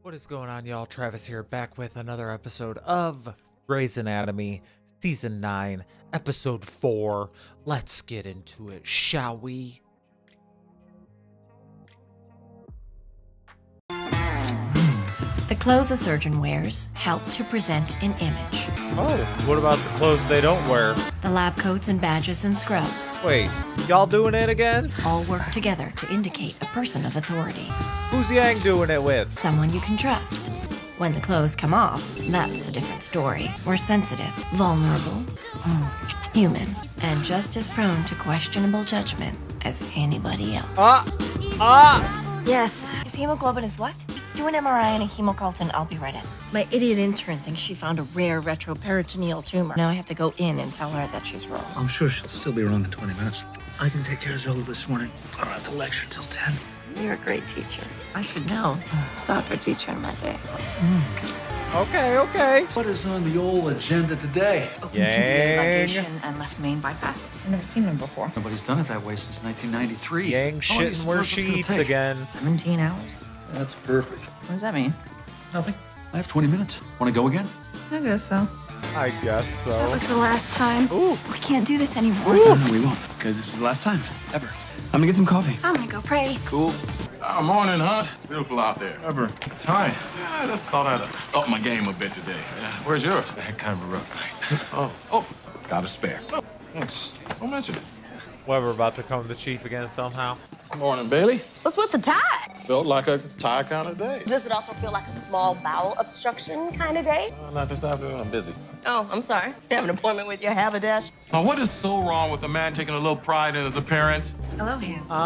What is going on, y'all? Travis here, back with another episode of Grey's Anatomy, Season 9, Episode 4. Let's get into it, shall we? The clothes a surgeon wears help to present an image. Oh, what about the clothes they don't wear? The lab coats and badges and scrubs Wait, y'all doing it again? all work together to indicate a person of authority, Who's Yang doing it with? someone you can trust. When the clothes come off, that's a different story. We're sensitive, vulnerable, human, and just as prone to questionable judgment as anybody else. Yes. His hemoglobin is what? Do an MRI and a hemocalton. I'll be right in. My idiot intern thinks she found a rare retroperitoneal tumor. Now I have to go in and tell her that she's wrong. I'm sure she'll still be wrong in 20 minutes. I can take care of Zola this morning. I don't have to lecture till 10. You're a great teacher. I should know. Soccer teacher in my day. Okay. What is on the old agenda today? Yang. And left main bypass. I've never seen him before. Nobody's done it that way since 1993. Yang How long do you shitting where suppose it's she gonna eats take? again. 17 hours? That's perfect. What does that mean? Nothing. I have 20 minutes. Want to go again? I guess so. I guess so. That was the last time. Ooh. We can't do this anymore. We won't, because this is the last time, ever. I'm gonna get some coffee. I'm gonna go pray. Cool. Oh, morning, Hunt. Beautiful out there. Ever. Hi. I just thought I'd up my game a bit today. Where's yours? I had kind of a rough night. Oh, got a spare. Oh, thanks. Don't mention it. We're about to come the chief again somehow. Morning, Bailey. What's with the tie? Felt like a tie kind of day. Does it also feel like a small bowel obstruction kind of day? Not this afternoon. I'm busy. Oh, I'm sorry. You have an appointment with your haberdash? Now, what is so wrong with a man taking a little pride in his appearance? Hello, handsome.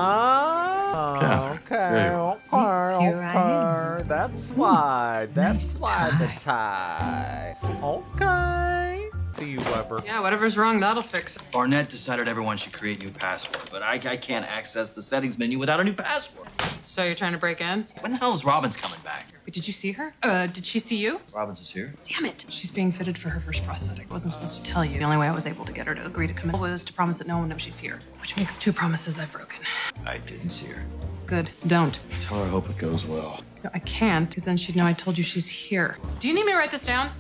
Catherine, there you are. Here I am. That's why. Nice the tie. Okay. See you, Weber. Yeah, whatever's wrong, that'll fix it. Barnett decided everyone should create new passwords, but I can't access the settings menu without a new password. So you're trying to break in? When the hell is Robin's coming back? Wait, did you see her? Did she see you? Robin's is here. Damn it. She's being fitted for her first prosthetic. I wasn't supposed to tell you. The only way I was able to get her to agree to come in was to promise that no one knows she's here. Which makes 2 promises I've broken. I didn't see her. Good. Don't. Tell her I hope it goes well. No, I can't, because then she'd know I told you she's here. Do you need me to write this down?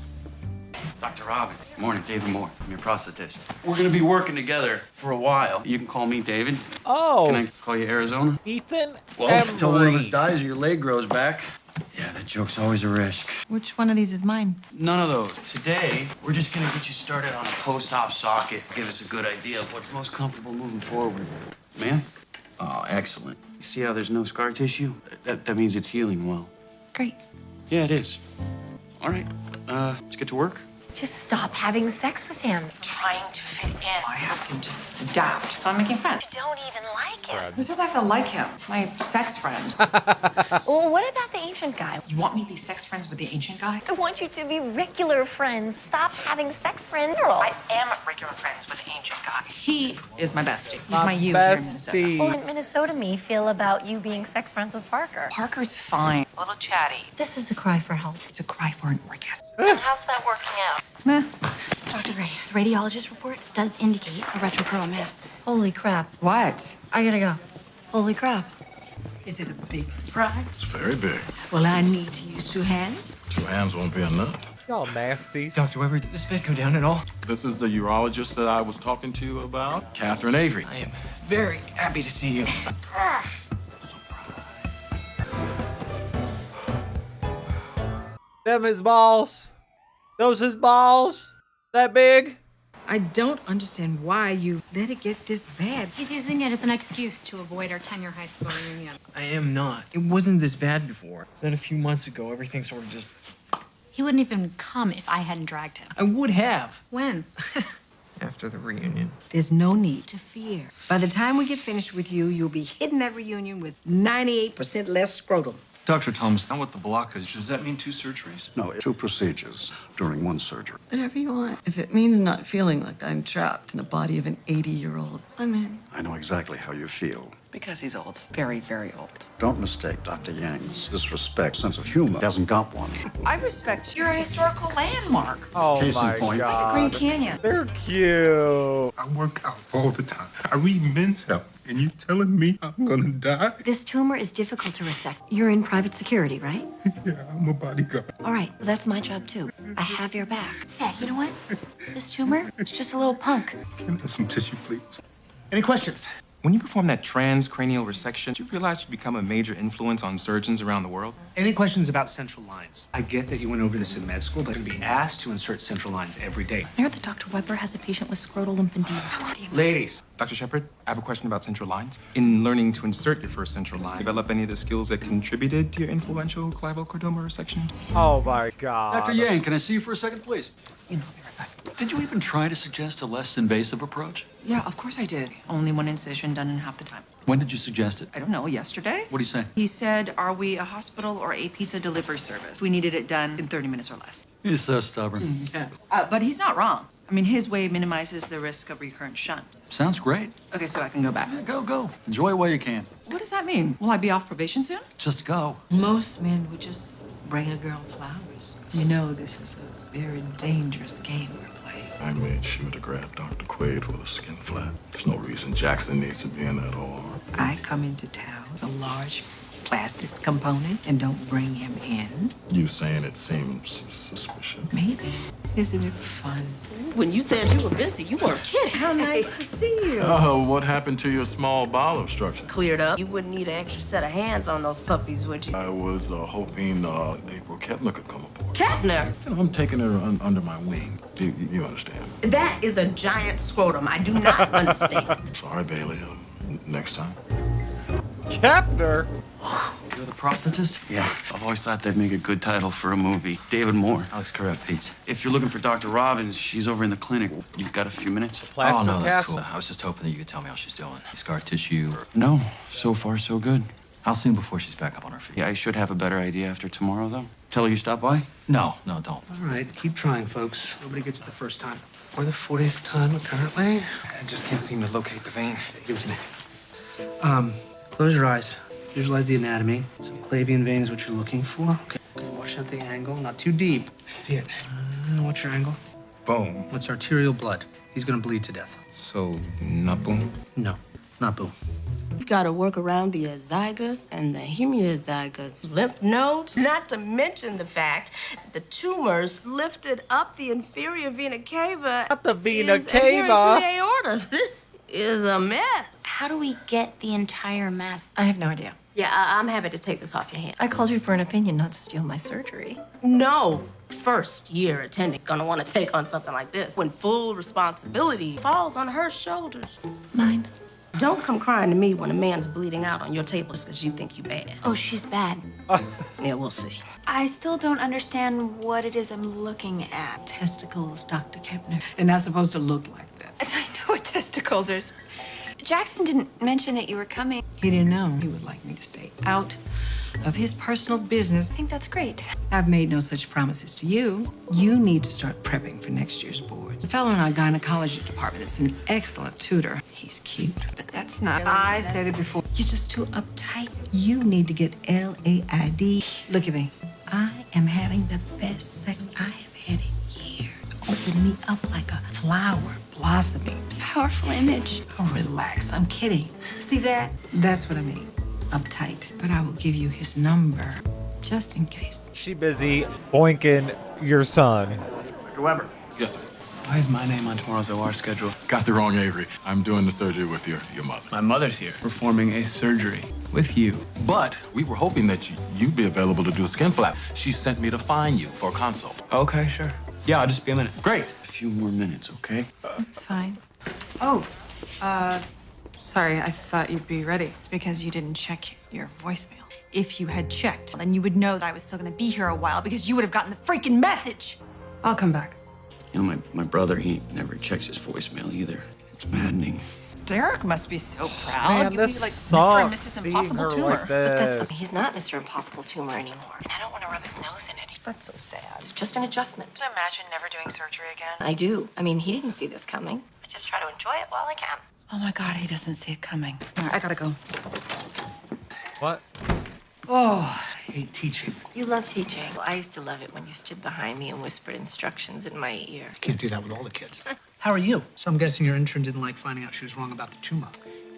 Dr. Robin. Good morning, David Moore. I'm your prosthetist. We're gonna be working together for a while. You can call me David. Oh, Can I call you Arizona? Ethan. Till one of us Embry. dies or your leg grows back. Yeah, that joke's always a risk. Which one of these is mine? None of those. Today, we're just gonna get you started on a post-op socket. Give us a good idea of what's most comfortable moving forward. Man? Oh, excellent. You see how there's no scar tissue? That means it's healing well. Great. Yeah, it is. All right, let's get to work. Just stop having sex with him. Trying to fit in. I have to just adapt, so I'm making friends. You don't even like him. Who says I have to like him? It's my sex friend. Well, what about the ancient guy? You want me to be sex friends with the ancient guy? I want you to be regular friends. Stop having sex friends. I am regular friends with the ancient guy. He is my bestie. He's my you here in Minnesota. bestie. Well, in Minnesota, me feel about you being sex friends with Parker. Parker's fine. A little chatty. This is a cry for help. It's a cry for an orgasm. And how's that working out? Meh. Dr. Gray, the radiologist report does indicate a retrocrural mass. Holy crap. What? I gotta go. Holy crap. Is it a big surprise? It's very big. Well, I need to use 2 hands. 2 hands won't be enough. Y'all nasties. Dr. Weber, did this bed go down at all? This is the urologist that I was talking to you about, Catherine Avery. I am very happy to see you. Them his balls. Those his balls. That big. I don't understand why you let it get this bad. He's using it as an excuse to avoid our 10-year high school reunion. I am not. It wasn't this bad before. Then a few months ago, everything sort of just... He wouldn't even come if I hadn't dragged him. I would have. When? After the reunion. There's no need to fear. By the time we get finished with you, you'll be hitting that reunion with 98% less scrotal. Dr. Thomas, now with the blockage, does that mean 2 surgeries? No, 2 procedures during 1 surgery. Whatever you want. If it means not feeling like I'm trapped in the body of an 80-year-old, I'm in. I know exactly how you feel. Because he's old. Very, very old. Don't mistake Dr. Yang's disrespect, sense of humor. He hasn't got one. I respect you're a historical landmark. Oh Case in my point. god. Grand Canyon. They're cute. I work out all the time. I read Men's Health, and you telling me I'm gonna die? This tumor is difficult to resect. You're in private security, right? Yeah, I'm a bodyguard. All right, well, that's my job too. I have your back. Yeah, you know what? This tumor, it's just a little punk. Can I have some tissue, please? Any questions? When you perform that transcranial resection, did you realize you become a major influence on surgeons around the world? Any questions about central lines? I get that you went over this in med school, but to be asked to insert central lines every day. I heard that Dr. Weber has a patient with scrotal lymphedema. Ladies. Dr. Shepard, I have a question about central lines. In learning to insert your first central line, develop any of the skills that contributed to your influential clivocordoma resection? Oh my god. Dr. Yang, can I see you for a second, please? I'll be right back. Did you even try to suggest a less invasive approach? Yeah, of course I did. Only one incision done in half the time. When did you suggest it? I don't know, yesterday? What do you say? He said, are we a hospital or a pizza delivery service? We needed it done in 30 minutes or less. You're so stubborn. Yeah. But he's not wrong. I mean, his way minimizes the risk of recurrent shunt. Sounds great. Okay, so I can go back. Go. Enjoy while you can. What does that mean? Will I be off probation soon? Just go. Most men would just bring a girl flowers. You know, this is a very dangerous game we're playing. I made sure to grab Dr. Quaid with a skin flap. There's no reason Jackson needs to be in that OR. I come into town with a large plastics component and don't bring him in. You saying it seems suspicious? Maybe. Isn't it fun? When you said you were busy, you weren't kidding. How nice to see you. Oh, what happened to your small bowel obstruction? Cleared up. You wouldn't need an extra set of hands on those puppies, would you? I was hoping April Kettner could come aboard. Kettner? I'm taking her under my wing. You understand? That is a giant scrotum. I do not understand. Sorry, Bailey. Next time. Kettner? You're the prosthetist? Yeah. I've always thought that'd make a good title for a movie. David Moore. Alex Carrette, Pete. If you're looking for Dr. Robbins, she's over in the clinic. You've got a few minutes? Oh, no, that's cool. I was just hoping that you could tell me how she's doing. Scar tissue or... No. So far, so good. How soon before she's back up on her feet? Yeah, I should have a better idea after tomorrow, though. Tell her you stopped by? No, don't. All right, keep trying, folks. Nobody gets it the first time. Or the 40th time, apparently. I just can't seem to locate the vein. Give it to me. Close your eyes. Visualize the anatomy. Subclavian vein is what you're looking for. Okay. Watch out the angle, not too deep. I see it. What's your angle? Boom. What's arterial blood? He's gonna bleed to death. So, not boom? No, not boom. You've got to work around the azygos and the hemiazygos lymph nodes, not to mention the fact the tumors lifted up the inferior vena cava. Not the vena is adhering cava. to the aorta. This is a mess. How do we get the entire mass? I have no idea. Yeah, I'm happy to take this off your hands. I called you for an opinion, not to steal my surgery. No first-year attending is gonna want to take on something like this when full responsibility falls on her shoulders. Mine. Don't come crying to me when a man's bleeding out on your table just because you think you bad. Oh, she's bad. Yeah, we'll see. I still don't understand what it is I'm looking at. Testicles, Dr. Kepner. They're not supposed to look like that. I know what testicles are. Jackson didn't mention that you were coming. He didn't know he would like me to stay out of his personal business. I think that's great. I've made no such promises to you. You need to start prepping for next year's boards. The fellow in our gynecology department is an excellent tutor. He's cute. But that's not... I said it before. You're just too uptight. You need to get LAID. Look at me. I am having the best sex I have had in years. Open me up like a flower blossoming. Powerful image. Oh, relax. I'm kidding. See that? That's what I mean. Uptight. But I will give you his number just in case. She busy boinking your son. Dr. Weber. Yes, sir. Why is my name on tomorrow's OR schedule? Got the wrong Avery. I'm doing the surgery with your mother. My mother's here, performing a surgery with you. But we were hoping that you'd be available to do a skin flap. She sent me to find you for a consult. Okay, sure. Yeah, I'll just be a minute. Great. A few more minutes, okay? It's fine. Oh, sorry, I thought you'd be ready. It's because you didn't check your voicemail. If you had checked, then you would know that I was still gonna be here a while because you would have gotten the freaking message. I'll come back. You know, my brother, he never checks his voicemail either. It's maddening. Derek must be so proud. Man, You'd be this like sucks, Mr. and Mrs. seeing Impossible her Tumor. like this. But he's not Mr. Impossible Tumor anymore. And I don't want to rub his nose in it. That's so sad. It's just an adjustment. Can you imagine never doing surgery again? I do. I mean, he didn't see this coming. I just try to enjoy it while I can. Oh my God, he doesn't see it coming. All right, I gotta go. What? Oh, I hate teaching. You love teaching. Well, I used to love it when you stood behind me and whispered instructions in my ear. Can't do that with all the kids. How are you? So I'm guessing your intern didn't like finding out she was wrong about the tumor.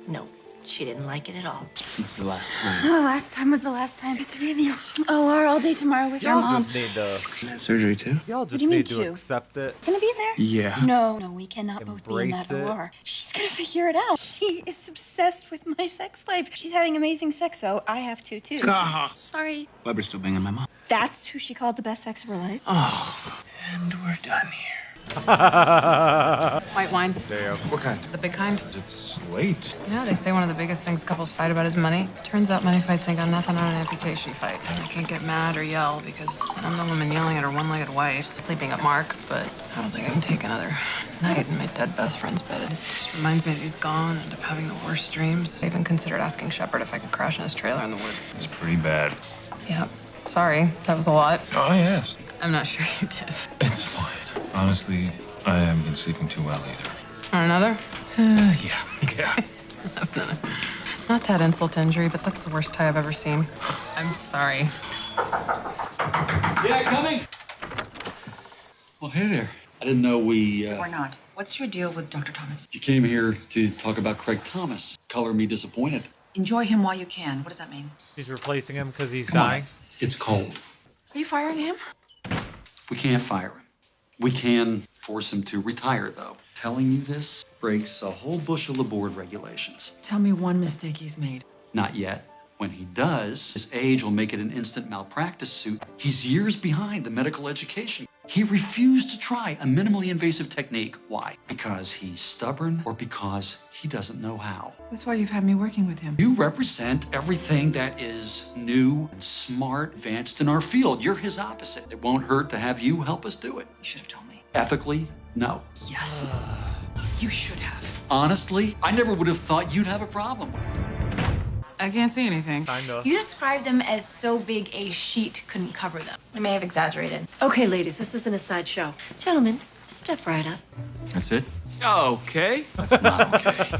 No, she didn't like it at all. What's the last time? The last time was the last time between you. Oh, we're all day tomorrow with your Y'all mom. just need to. Surgery too? Y'all just you mean need to to? accept it. Gonna be there? Yeah. No, we cannot both be in Embrace that it. OR. She's gonna figure it out. She is obsessed with my sex life. She's having amazing sex, so I have to too. Sorry. Weber's still banging my mom. That's who she called the best sex of her life. Oh, and we're done here. White wine. Damn. What kind? The big kind. It's late. Yeah, they say one of the biggest things couples fight about is money. Turns out money fights ain't got nothing on an amputation fight. I can't get mad or yell because I'm the woman yelling at her one-legged wife, sleeping at Mark's, but I don't think I can take another night in my dead best friend's bed. It just reminds me that he's gone, I end up having the worst dreams. I even considered asking Shepard if I could crash in his trailer in the woods. It's pretty bad. Yeah, sorry, that was a lot. Oh, I asked. I'm not sure you did. It's fine. Honestly, I haven't been sleeping too well either. Or another? Yeah. Not that insult to injury, but that's the worst tie I've ever seen. I'm sorry. Yeah, coming. Well, hey there. I didn't know we, Or not. What's your deal with Dr. Thomas? You came here to talk about Craig Thomas. Color me disappointed. Enjoy him while you can. What does that mean? He's replacing him because he's Come on. dying. It's cold. Are you firing him? We can't fire him. We can force him to retire, though. Telling you this breaks a whole bushel of board regulations. Tell me one mistake he's made. Not yet. When he does, his age will make it an instant malpractice suit. He's years behind the medical education. He refused to try a minimally invasive technique. Why? Because he's stubborn or because he doesn't know how? That's why you've had me working with him. You represent everything that is new and smart, advanced in our field. You're his opposite. It won't hurt to have you help us do it. You should have told me. Ethically, no. Yes. You should have. Honestly, I never would have thought you'd have a problem. I can't see anything. Kinda. You described them as so big a sheet couldn't cover them. I may have exaggerated. Okay, ladies, this isn't a sideshow. Gentlemen, step right up. That's it? Okay. That's not okay.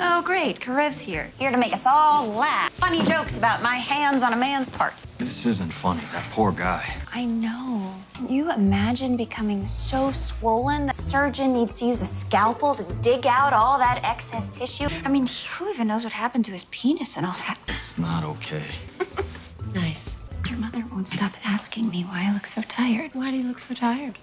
Oh, great. Karev's here. Here to make us all laugh. Funny jokes about my hands on a man's parts. This isn't funny. That poor guy. I know. Can you imagine becoming so swollen the surgeon needs to use a scalpel to dig out all that excess tissue? I mean, who even knows what happened to his penis and all that? It's not okay. Nice. Your mother won't stop asking me why I look so tired. Why do you look so tired?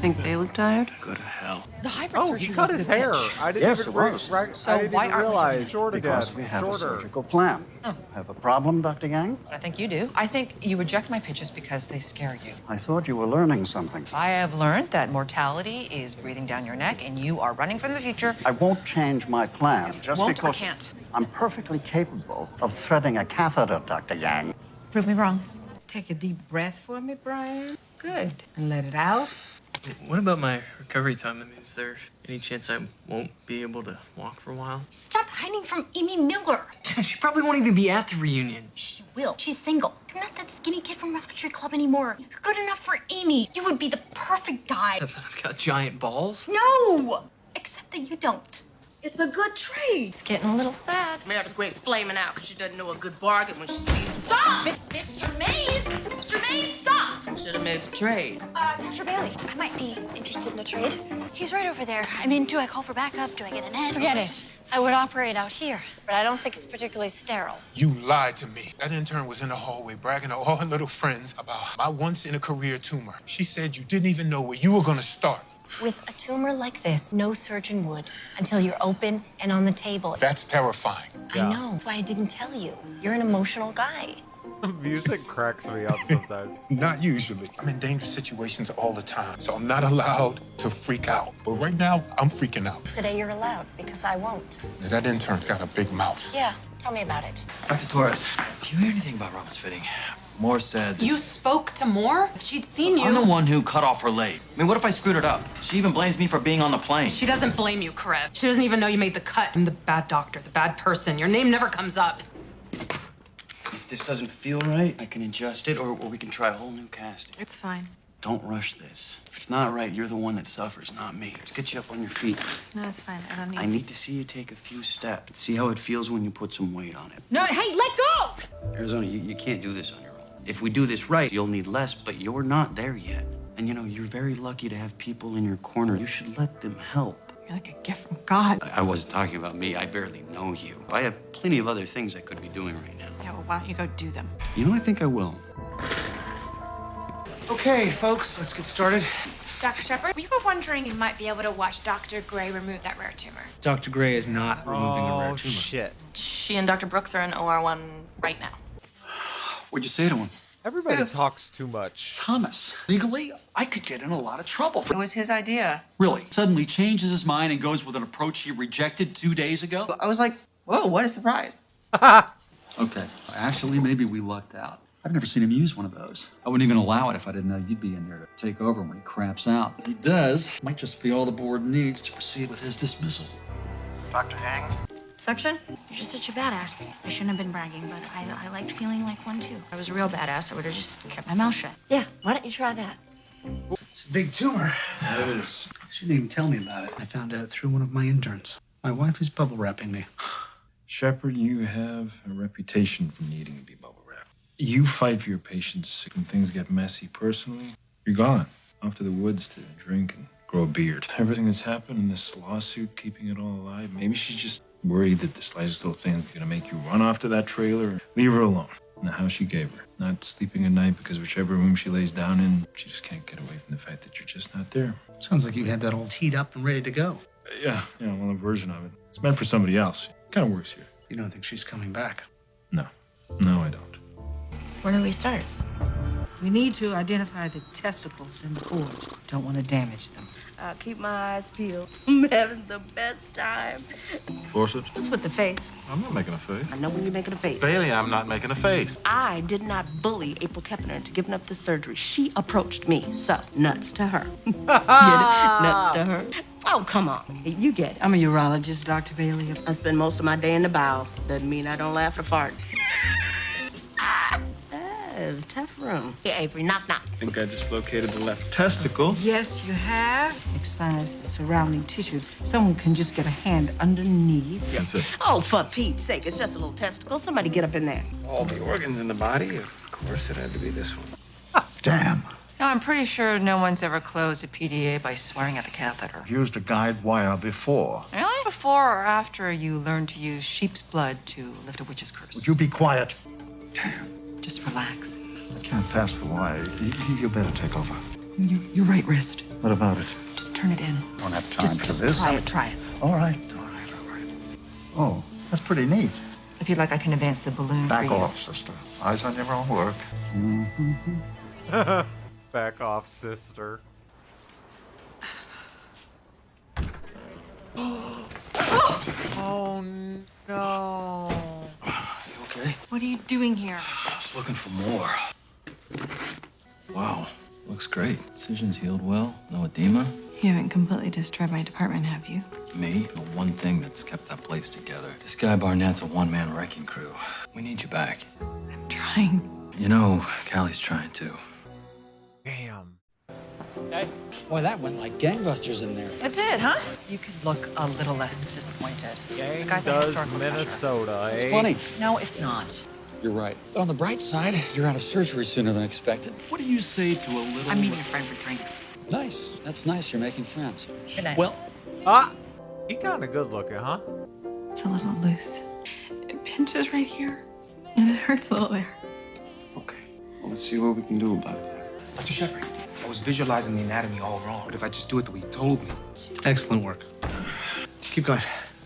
Think they look tired? Go to hell. The hybrid Oh, surgery he cut was his a good hair. pitch. I didn't Yes, even it was. So I didn't why even aren't we realize. doing it? Short Because again. we have a Shorter. surgical plan. Have a problem, Dr. Yang? I think you do. I think you reject my pitches because they scare you. I thought you were learning something. I have learned that mortality is breathing down your neck and you are running from the future. I won't change my plan just Won't or because can't? I'm perfectly capable of threading a catheter, Dr. Yang. Prove me wrong. Take a deep breath for me, Brian. Good. And let it out. What about my recovery time? I mean, is there any chance I won't be able to walk for a while? Stop hiding from Amy Miller. She probably won't even be at the reunion. She will. She's single. You're not that skinny kid from Rocketry Club anymore. You're good enough for Amy. You would be the perfect guy. Except that I've got giant balls. No! Except that you don't. It's a good trade. It's getting a little sad. Mary's great flaming out because she doesn't know a good bargain when she sees. Stop! Mr. Mays! Mr. Mays, stop! Should have made the trade. Dr. Bailey, I might be interested in a trade. He's right over there. I mean, do I call for backup? Do I get an ad? Forget it. I would operate out here, but I don't think it's particularly sterile. You lied to me. That intern was in the hallway bragging to all her little friends about my once-in-a-career tumor. She said you didn't even know where you were gonna start. With a tumor like this, no surgeon would until you're open and on the table. That's terrifying. I know. That's why I didn't tell you. You're an emotional guy. Music cracks me up sometimes. Not usually. I'm in dangerous situations all the time, so I'm not allowed to freak out. But right now, I'm freaking out. Today you're allowed, because I won't. That intern's got a big mouth. Yeah, tell me about it. Dr. Torres, did you hear anything about Rama's fitting? Moore said... You spoke to Moore? If she'd seen you... I'm the one who cut off her leg. I mean, what if I screwed it up? She even blames me for being on the plane. She doesn't blame you, Karev. She doesn't even know you made the cut. I'm the bad doctor, the bad person. Your name never comes up. If this doesn't feel right, I can adjust it, or we can try a whole new casting. It's fine. Don't rush this. If it's not right, you're the one that suffers, not me. Let's get you up on your feet. No, it's fine. I don't need I need to see you take a few steps. See how it feels when you put some weight on it. No, hey, let go! Arizona, you can't do this on your own. If we do this right, you'll need less, but you're not there yet. And you know, you're very lucky to have people in your corner. You should let them help. You're like a gift from God. I wasn't talking about me. I barely know you. I have plenty of other things I could be doing right now. Yeah, well, why don't you go do them? You know, I think I will. Okay, folks, let's get started. Dr. Shepard, we were wondering you might be able to watch Dr. Gray remove that rare tumor. Dr. Gray is not removing a rare tumor. Shit. She and Dr. Brooks are in OR1 right now. What'd you say to him? Everybody talks too much. Thomas, legally, I could get in a lot of trouble for... It was his idea. Really? Suddenly changes his mind and goes with an approach he rejected 2 days ago? I was like, whoa, what a surprise. Okay, actually, maybe we lucked out. I've never seen him use one of those. I wouldn't even allow it if I didn't know you'd be in there to take over when he craps out. If he does, might just be all the board needs to proceed with his dismissal. Dr. Yang? Suction? You're just such a badass. I shouldn't have been bragging, but I liked feeling like one too. I was a real badass. I would have just kept my mouth shut. Yeah, why don't you try that? It's a big tumor. It is. She didn't even tell me about it. I found out through one of my interns. My wife is bubble wrapping me. Shepard, you have a reputation for needing to be bubble wrapped. You fight for your patients. When things get messy personally, you're gone. Off to the woods to drink and grow a beard. Everything that's happened in this lawsuit, keeping it all alive, maybe she's just worried that the slightest little thing is gonna make you run off to that trailer and leave her alone in the house you gave her. Not sleeping at night because whichever room she lays down in, she just can't get away from the fact that you're just not there. Sounds like you had that all teed up and ready to go. Yeah, well, a version of it. It's meant for somebody else. Kind of works here. You don't think she's coming back? No, I don't. Where do we start? We need to identify the testicles in the cords. Don't want to damage them. I'll keep my eyes peeled. I'm having the best time. Forceps? What's with the face? I'm not making a face. I know when you're making a face. Bailey, I'm not making a face. I did not bully April Kepner into giving up the surgery. She approached me, so nuts to her. Get it? Nuts to her. Oh, come on. You get it. I'm a urologist, Dr. Bailey. I spend most of my day in the bow. Doesn't mean I don't laugh or fart. Tough room. Hey, Avery, knock, knock. I think I just located the left testicle. Yes, you have. Excise the surrounding tissue. Someone can just get a hand underneath. That's it. Oh, for Pete's sake, it's just a little testicle. Somebody get up in there. All the organs in the body, of course it had to be this one. Damn. No, I'm pretty sure no one's ever closed a PDA by swearing at a catheter. I've used a guide wire before. Really? Before or after you learned to use sheep's blood to lift a witch's curse? Would you be quiet? Just relax. I can't pass the wire. You better take over. Your right wrist. What about it? Just turn it in. Don't have time for Just this. try it. All right. Oh, that's pretty neat. If you'd like, I can advance the balloon Back for you. off, sister. Eyes on your own work. Back off, sister. Oh no. You okay? What are you doing here? I was looking for more. Wow, looks great. Incision's healed well, no edema. You haven't completely destroyed my department, have you? Me, the one thing that's kept that place together. This guy Barnett's a one-man wrecking crew. We need you back. I'm trying. You know, Callie's trying too. Damn. Okay. Boy, that went like gangbusters in there. It did, huh? You could look a little less disappointed. Gang The guy's a does historical Minnesota, It's eh? funny. No, it's not. You're right. But on the bright side, you're out of surgery sooner than expected. What do you say to a little... I'm meeting a friend for drinks. Nice. That's nice. You're making friends. Good night. Well, He kind of good looking, huh? It's a little loose. It pinches right here, and it hurts a little there. Okay. Well, let's see what we can do about that. Dr. Shepard, I was visualizing the anatomy all wrong. But if I just do it the way you told me. Excellent work. Keep going.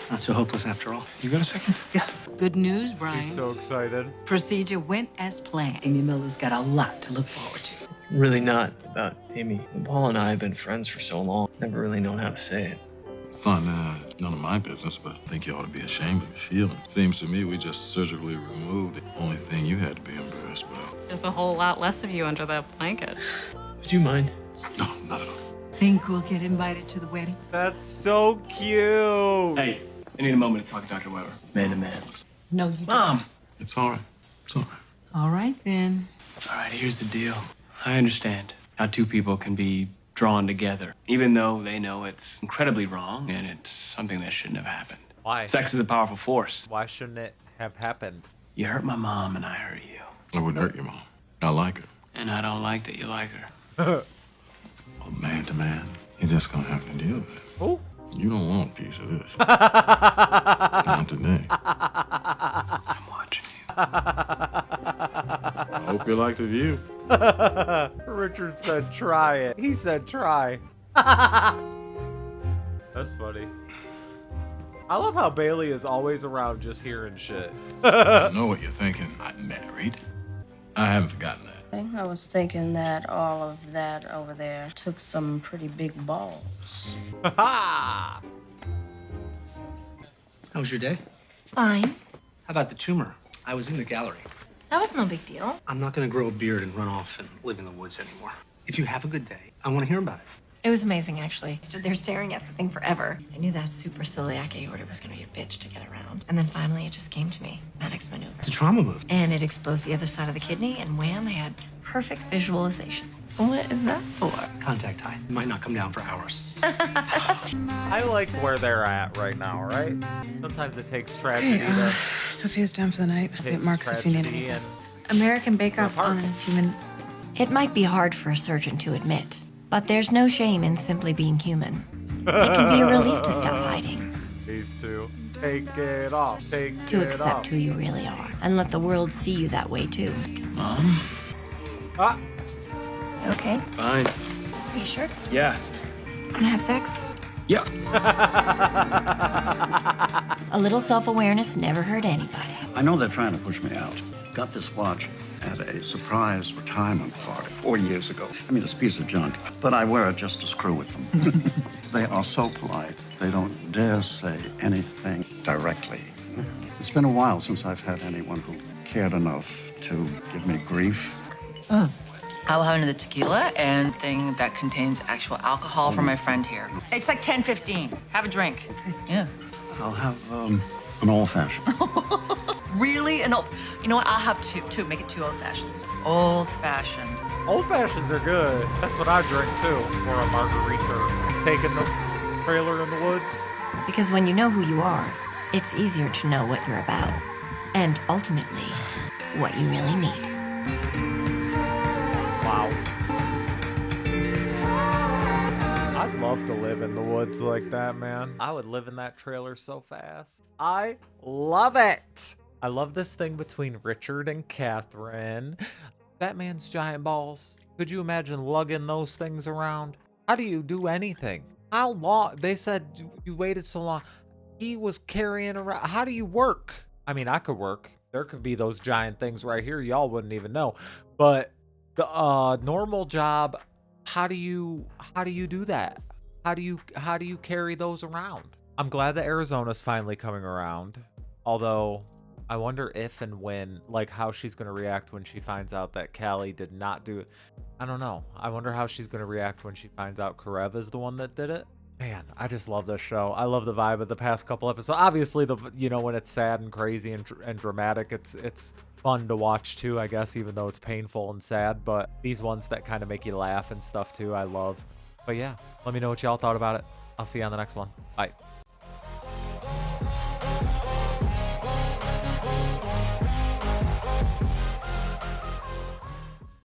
Not so hopeless after all. You got a second? Yeah. Good news, Brian. He's so excited. Procedure went as planned. Amy Miller's got a lot to look forward to. Really not about Amy. Paul and I have been friends for so long. Never really known how to say it. Son, none of my business, but I think you ought to be ashamed of your feelings. Seems to me we just surgically removed the only thing you had to be embarrassed about. There's a whole lot less of you under that blanket. Would you mind? No, not at all. Think we'll get invited to the wedding? That's so cute. Hey, I need a moment to talk to Dr. Weber. Man to man. No, you Mom! It's all right. It's all right. don't. All right, then. All right, here's the deal. I understand. how two people can be drawn together, even though they know it's incredibly wrong and it's something that shouldn't have happened. Why? Sex is a powerful force. Why shouldn't it have happened? You hurt my mom and I hurt you. I wouldn't hurt your mom. I like her. And I don't like that you like her. Well, man to man, you're just gonna have to deal with it. Oh. You don't want a piece of this. Not today. I'm watching you. I hope you like the view. Richard said try it. He said try. That's funny. I love how Bailey is always around just hearing shit. I know what you're thinking. I'm married. I haven't forgotten that. I was thinking that all of that over there took some pretty big balls. How was your day? Fine. How about the tumor? I was in the gallery. That was no big deal. I'm not gonna grow a beard and run off and live in the woods anymore. If you have a good day, I want to hear about it. It was amazing, actually. Stood there staring at the thing forever. I knew that super celiac aorta was going to be a bitch to get around. And then finally, it just came to me. Maddox maneuver. It's a trauma move. And it exposed the other side of the kidney, and wham, I had perfect visualizations. What is that for? Contact high. It might not come down for hours. I like where they're at right now, right? Sometimes it takes tragedy to... Sophia's down for the night. Hit Mark's if you need tragedy anything. American Bake Off's on in a few minutes. It might be hard for a surgeon to admit, but there's no shame in simply being human. It can be a relief to stop hiding, These two. Take it off. Take it off. to accept who you really are, and let the world see you that way too. Mom? Ah. You okay? Fine. Are you sure? Yeah. Wanna have sex? Yeah. A little self-awareness never hurt anybody. I know they're trying to push me out. Got this watch at a surprise retirement party 4 years ago. I mean, it's a piece of junk, but I wear it just to screw with them. They are so polite. They don't dare say anything directly. It's been a while since I've had anyone who cared enough to give me grief. I will have another tequila and thing that contains actual alcohol for my friend here. It's like 10:15. Have a drink. Yeah. I'll have an old-fashioned. Really? You know what? I'll have two. Make it 2 old fashions. Old fashioned. Old fashions are good. That's what I drink too. Or a margarita. Steak in the trailer in the woods. Because when you know who you are, it's easier to know what you're about. And ultimately, what you really need. Wow. I'd love to live in the woods like that, man. I would live in that trailer so fast. I love it. I love this thing between Richard and Catherine. That man's giant balls. Could you imagine lugging those things around? How do you do anything? How long? They said you waited so long. He was carrying around. How do you work? I mean, I could work. There could be those giant things right here. Y'all wouldn't even know. But the normal job, how do you do that? How do you carry those around? I'm glad that Arizona's finally coming around. Although I wonder if and when, like how she's going to react when she finds out that Callie did not do it. I don't know. I wonder how she's going to react when she finds out Karev is the one that did it. Man, I just love this show. I love the vibe of the past couple episodes. Obviously, when it's sad and crazy and dramatic, it's fun to watch too, I guess, even though it's painful and sad. But these ones that kind of make you laugh and stuff too, I love. But yeah, let me know what y'all thought about it. I'll see you on the next one. Bye.